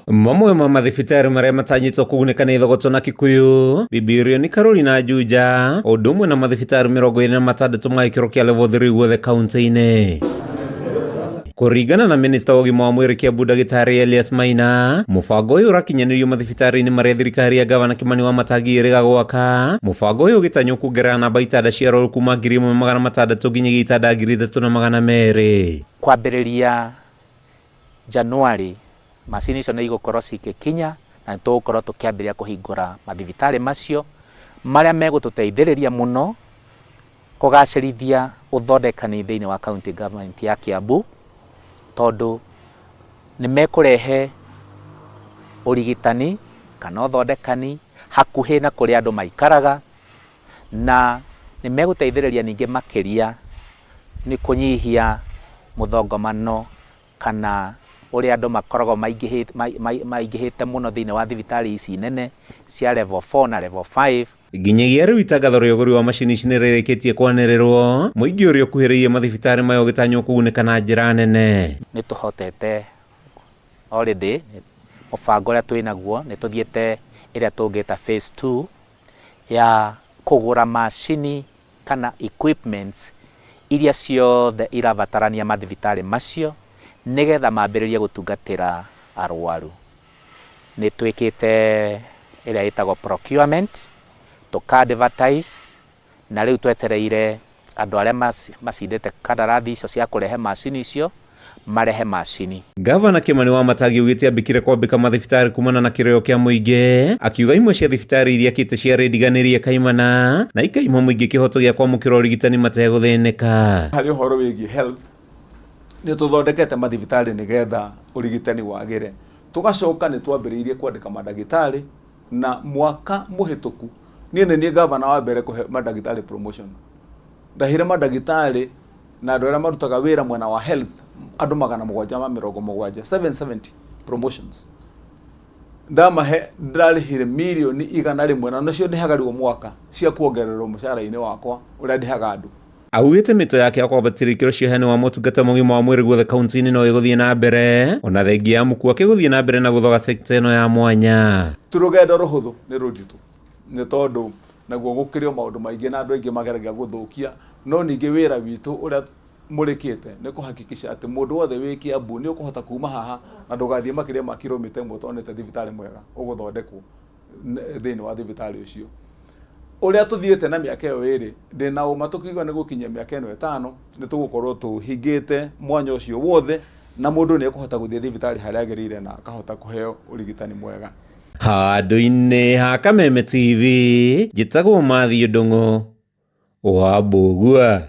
Mamwe ma mathibitarĩ marĩa matanyĩtwo kũgunĩka nĩ thogotũ na Kikuyu, Bibirio ni Carolina Juja, o ũndũ ũmwe na mathibitarĩ 26 ma gĩkĩro kĩa level 3 guothe kaunti-inĩ. Kũringana na minista wa ũgima wa mwĩrĩ Kiambu Ndagĩtarĩ Elias Maina, mũbango ũyũ ũrakinyanĩrio mathibitarĩ-inĩ marĩa thirikari ya gavana Kimani Wamatangi ĩrĩga gwaka. Mũbango ũyũ ũgĩtanywo kuongerera namba itanda cia arwaru kuma 1,600 nginyagia itanda 3,200. Kwambĩrĩria Januari macini icio nĩ igũkorwo cigĩkinya na tũgũkorwo tũkĩambĩrĩria kũhingũra mathibitarĩ macio marĩa megũtũteithĩrĩria mũno kũgacĩrithia ũthondekani thĩinĩ wa county government ya Kiambu, tondũ nĩ mekũrehe ũrigitani kana ũthondekani hakuhĩ na kũrĩa andũ maikaraga, na nĩ megũteithĩrĩria ningĩ makĩria nĩ kũnyihia mũthongomano kana ũrĩa andũ makoragwo maingĩhĩte mũno thĩinĩ wa thibitarĩ ici nene cia level 4 na level 5. Nginyagia rĩu itangatho rĩa ũgũri wa macini ici nĩ rĩrĩkĩtie kwanĩrĩrwo, mũingĩ ũrĩa ũkuhĩrĩirie mathibitarĩ maya ũgĩtanywo kũgunĩka na njĩra nene. Nĩ tũhotete already mũbango ũrĩa twĩ naguo, nĩ tũthiĩte ĩrĩa tũngĩta phase 2 ya kũgũra macini kana equipments iria ciothe irabatarania mathibitarĩ macio nĩgetha mambĩrĩrie gũtungatĩra arwaru. Nĩ twĩkĩte ĩrĩa ĩtagwo procurement, tũka-advertise, na rĩu twetereire andũ arĩa macindĩte kandarathi icio cia kũrehe macini icio marehe macini. Gavana Kimani Wamatangi ugĩte ambĩkire kwambĩka mathibitarĩ kumana na kĩrĩo kĩa mũingĩ, akiuga imwe cia thibitarĩ iria akĩte ciarĩndiganĩrie kaimana na ikaima mũingĩ kĩhoto gĩa kwamũkĩra ũrigitani mategũthĩnĩka. Harĩ ũhoro wĩgiĩ health, nĩ tũthondekete mathibitarĩ nĩgetha ũrigitani wagĩre. Tũgacoka nĩ twambĩrĩirie kwandĩka mandagĩtarĩ, na mwaka mũhĩtũku niĩ gavana wa mbere kũhe mandagĩtarĩ promotion. Ndahire mandagĩtarĩ na andũ arĩa marutaga wĩra mwena wa health andũ 770, 770 promotions. Ndamahe ndarĩhire mirioni 100 na nacio ndĩhaga rĩu mwaka cia kuongererwo mũcara-inĩ wakwa ũrĩa ndĩhaga andũ. Augĩte mĩto yake ya kwambatĩria ikĩro cia heani wa motungata mũgima wa mwĩrĩ guothe kaunti-inĩ no ĩgũthiĩ na mbere, ona thengia ya mũkua akĩgũthiĩ na mbere na gũthoga sekta ĩno ya mwanya. Ti rũgendo rũhũthũ, nĩ rũnditũ, nĩ tondũ naguo gũkĩrĩo maũndũ maingĩ na andũ aingĩ mageragia gũthũkia, no ningĩ wĩra witũ ũrĩa mũrĩkĩte nĩ kũhakikisha atĩ mũndũ wothe wĩ Kiambu nĩ ũkũhota kuma haha na ndũgathiĩ makĩria ma kilomita 1 tonete thibitarĩ mwega ũgũthondekwo thĩinĩ wa thibitarĩ ũcio. Ũrĩa tũthiĩte na mĩaka ĩyo ĩrĩ, ndĩna ũma tũkiuga nĩ gũkinyia mĩaka ĩno 5 nĩ tũgũkorwo tũhingĩte mwanya ũcio wothe na mũndũ nĩ ekũhota gũthiĩ thibitarĩ harĩa agĩrĩire na akahota kũheo ũrigitani mwega. Handũ-inĩ ha Kameme TV, njĩtagwo Mathiũ Ndung'u wa Mbũgua.